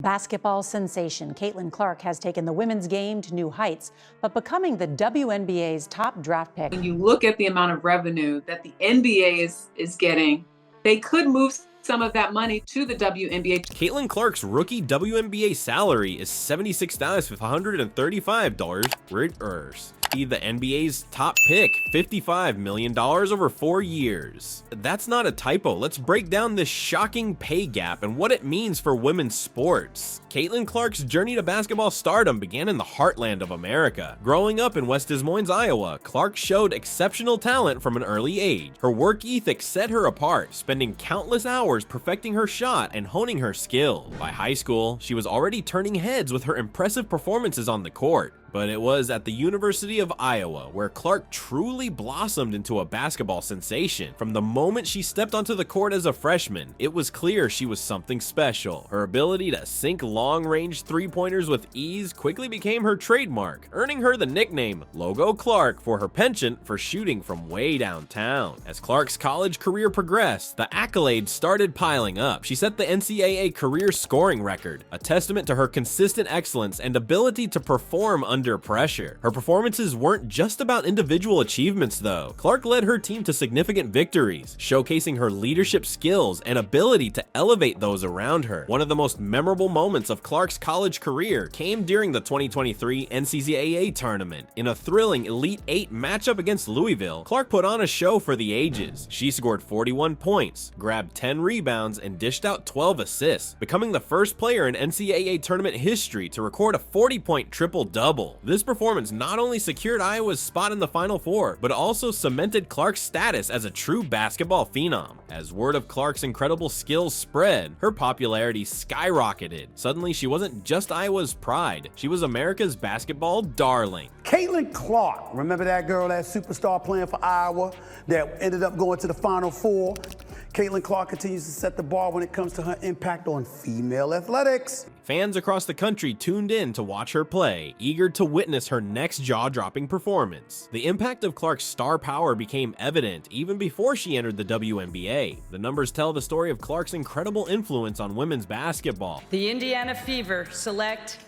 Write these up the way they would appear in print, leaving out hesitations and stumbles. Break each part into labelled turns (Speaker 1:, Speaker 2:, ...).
Speaker 1: Basketball sensation Caitlin Clark has taken the women's game to new heights, but becoming the WNBA's top draft pick.
Speaker 2: When you look at the amount of revenue that the NBA is getting, they could move some of that money to the WNBA.
Speaker 3: Caitlin Clark's rookie WNBA salary is $76,535 the NBA's top pick, $55 million over 4 years. That's not a typo. Let's break down this shocking pay gap and what it means for women's sports. Caitlin Clark's journey to basketball stardom began in the heartland of America. Growing up in West Des Moines, Iowa, Clark showed exceptional talent from an early age. Her work ethic set her apart, spending countless hours perfecting her shot and honing her skill. By high school, she was already turning heads with her impressive performances on the court. But it was at the University of Iowa where Clark truly blossomed into a basketball sensation. From the moment she stepped onto the court as a freshman, it was clear she was something special. Her ability to sink long-range three-pointers with ease quickly became her trademark, earning her the nickname Logo Clark for her penchant for shooting from way downtown. As Clark's college career progressed, the accolades started piling up. She set the NCAA career scoring record, a testament to her consistent excellence and ability to perform under pressure. Her performances weren't just about individual achievements though. Clark led her team to significant victories, showcasing her leadership skills and ability to elevate those around her. One of the most memorable moments of Clark's college career came during the 2023 NCAA tournament. In a thrilling Elite 8 matchup against Louisville, Clark put on a show for the ages. She scored 41 points, grabbed 10 rebounds, and dished out 12 assists, becoming the first player in NCAA tournament history to record a 40-point triple-double. This performance not only secured Iowa's spot in the Final Four, but also cemented Clark's status as a true basketball phenom. As word of Clark's incredible skills spread, her popularity skyrocketed. Suddenly, she wasn't just Iowa's pride, she was America's basketball darling.
Speaker 4: Caitlin Clark, remember that girl, that superstar playing for Iowa that ended up going to the Final Four? Caitlin Clark continues to set the bar when it comes to her impact on female athletics.
Speaker 3: Fans across the country tuned in to watch her play, eager to witness her next jaw-dropping performance. The impact of Clark's star power became evident even before she entered the WNBA. The numbers tell the story of Clark's incredible influence on women's basketball.
Speaker 5: The Indiana Fever select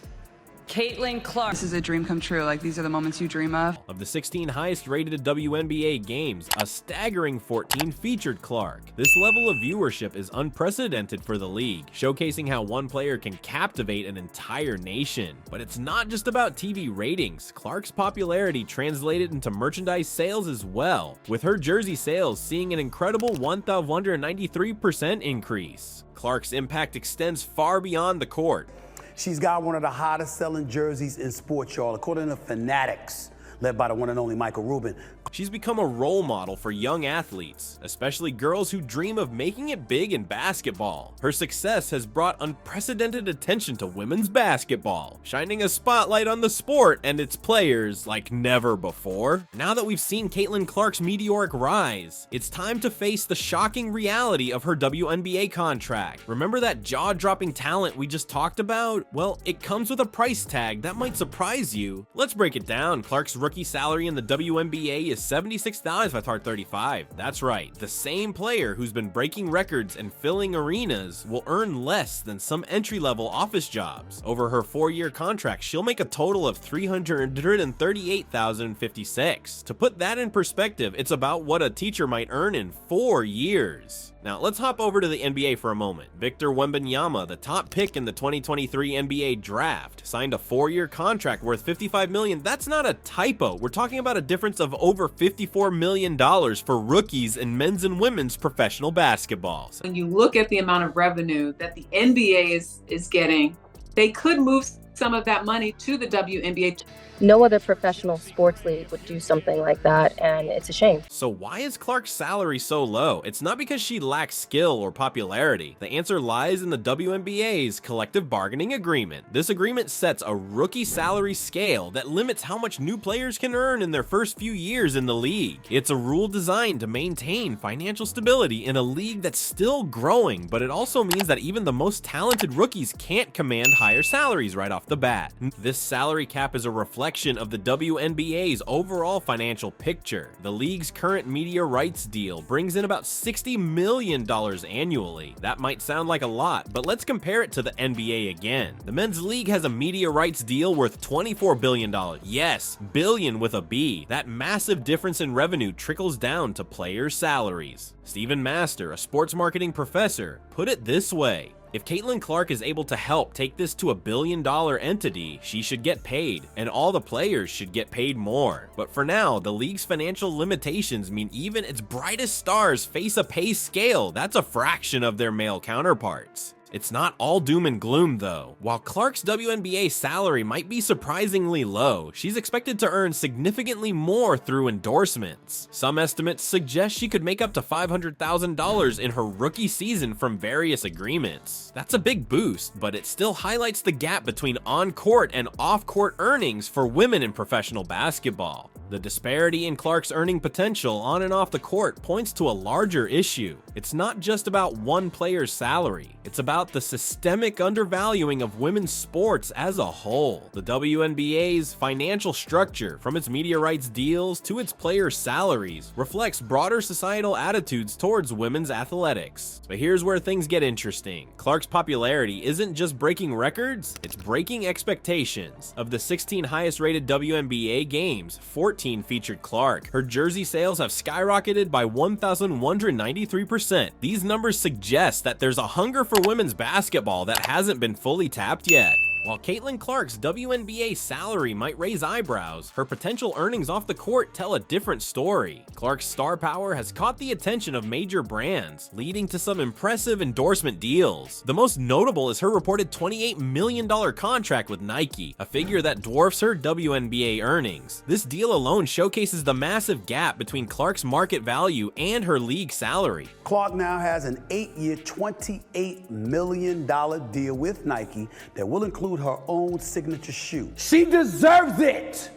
Speaker 5: Caitlin Clark.
Speaker 6: This is a dream come true. Like, these are the moments you dream of.
Speaker 3: Of the 16 highest rated WNBA games, a staggering 14 featured Clark. This level of viewership is unprecedented for the league, showcasing how one player can captivate an entire nation. But it's not just about TV ratings. Clark's popularity translated into merchandise sales as well, with her jersey sales seeing an incredible 1,193% increase. Clark's impact extends far beyond the court.
Speaker 4: She's got one of the hottest selling jerseys in sports, y'all, according to Fanatics, led by the one and only Michael Rubin.
Speaker 3: She's become a role model for young athletes, especially girls who dream of making it big in basketball. Her success has brought unprecedented attention to women's basketball, shining a spotlight on the sport and its players like never before. Now that we've seen Caitlin Clark's meteoric rise, it's time to face the shocking reality of her WNBA contract. Remember that jaw-dropping talent we just talked about? Well, it comes with a price tag that might surprise you. Let's break it down. Clark's rookie salary in the WNBA is $76,535. That's right, the same player who's been breaking records and filling arenas will earn less than some entry-level office jobs. Over her 4-year contract, she'll make a total of $338,056. To put that in perspective, it's about what a teacher might earn in 4 years. Now, let's hop over to the NBA for a moment. Victor Wembanyama, the top pick in the 2023 NBA draft, signed a 4-year contract worth $55 million. That's not a typo. We're talking about a difference of over $54 million for rookies in men's and women's professional basketball.
Speaker 2: When you look at the amount of revenue that the NBA is getting, they could move some of that money to the WNBA.
Speaker 7: No other professional sports league would do something like that, and it's a shame.
Speaker 3: So why is Clark's salary so low? It's not because she lacks skill or popularity. The answer lies in the WNBA's collective bargaining agreement. This agreement sets a rookie salary scale that limits how much new players can earn in their first few years in the league. It's a rule designed to maintain financial stability in a league that's still growing, but it also means that even the most talented rookies can't command higher salaries right off the the bat. This salary cap is a reflection of the WNBA's overall financial picture. The league's current media rights deal brings in about $60 million annually. That might sound like a lot, but let's compare it to the NBA again. The men's league has a media rights deal worth $24 billion. Yes, billion with a B. That massive difference in revenue trickles down to players' salaries. Stephen Master, a sports marketing professor, put it this way: if Caitlin Clark is able to help take this to $1 billion entity, she should get paid, and all the players should get paid more. But for now, the league's financial limitations mean even its brightest stars face a pay scale that's a fraction of their male counterparts. It's not all doom and gloom though. While Clark's WNBA salary might be surprisingly low, she's expected to earn significantly more through endorsements. Some estimates suggest she could make up to $500,000 in her rookie season from various agreements. That's a big boost, but it still highlights the gap between on-court and off-court earnings for women in professional basketball. The disparity in Clark's earning potential on and off the court points to a larger issue. It's not just about one player's salary, it's about the systemic undervaluing of women's sports as a whole. The WNBA's financial structure, from its media rights deals to its players' salaries, reflects broader societal attitudes towards women's athletics. But here's where things get interesting. Clark's popularity isn't just breaking records, it's breaking expectations. Of the 16 highest rated WNBA games, 14 featured Clark. Her jersey sales have skyrocketed by 1,193%. These numbers suggest that there's a hunger for women's basketball that hasn't been fully tapped yet. While Caitlin Clark's WNBA salary might raise eyebrows, her potential earnings off the court tell a different story. Clark's star power has caught the attention of major brands, leading to some impressive endorsement deals. The most notable is her reported $28 million contract with Nike, a figure that dwarfs her WNBA earnings. This deal alone showcases the massive gap between Clark's market value and her league salary.
Speaker 4: Clark now has an 8-year, $28 million deal with Nike that will include her own signature shoe. She deserves it!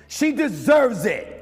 Speaker 4: She deserves it!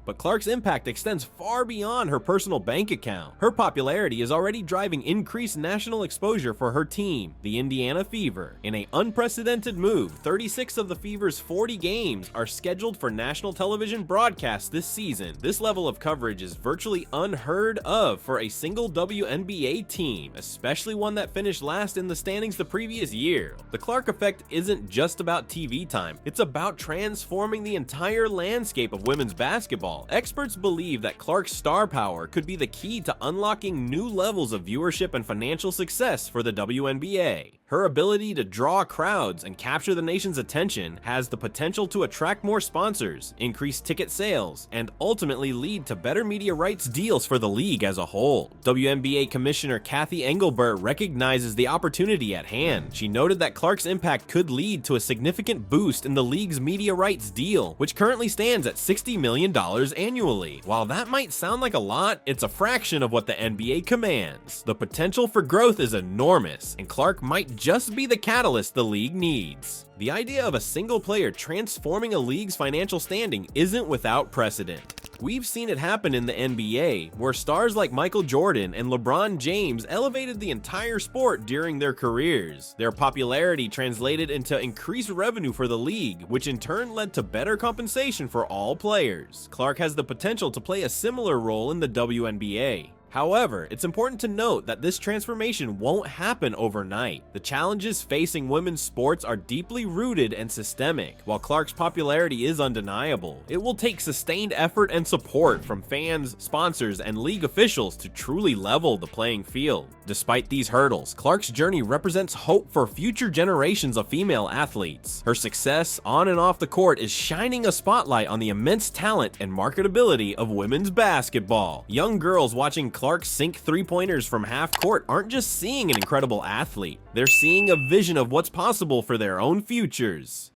Speaker 3: But Clark's impact extends far beyond her personal bank account. Her popularity is already driving increased national exposure for her team, the Indiana Fever. In an unprecedented move, 36 of the Fever's 40 games are scheduled for national television broadcast this season. This level of coverage is virtually unheard of for a single WNBA team, especially one that finished last in the standings the previous year. The Clark effect isn't just about TV time, it's about transforming the entire landscape of women's basketball. Experts believe that Clark's star power could be the key to unlocking new levels of viewership and financial success for the WNBA. Her ability to draw crowds and capture the nation's attention has the potential to attract more sponsors, increase ticket sales, and ultimately lead to better media rights deals for the league as a whole. WNBA Commissioner Kathy Engelbert recognizes the opportunity at hand. She noted that Clark's impact could lead to a significant boost in the league's media rights deal, which currently stands at $60 million annually. While that might sound like a lot, it's a fraction of what the NBA commands. The potential for growth is enormous, and Clark might just be the catalyst the league needs. The idea of a single player transforming a league's financial standing isn't without precedent. We've seen it happen in the NBA, where stars like Michael Jordan and LeBron James elevated the entire sport during their careers. Their popularity translated into increased revenue for the league, which in turn led to better compensation for all players. Clark has the potential to play a similar role in the WNBA. However, it's important to note that this transformation won't happen overnight. The challenges facing women's sports are deeply rooted and systemic. While Clark's popularity is undeniable, it will take sustained effort and support from fans, sponsors, and league officials to truly level the playing field. Despite these hurdles, Clark's journey represents hope for future generations of female athletes. Her success on and off the court is shining a spotlight on the immense talent and marketability of women's basketball. Young girls watching Clark sink three-pointers from half court aren't just seeing an incredible athlete, they're seeing a vision of what's possible for their own futures.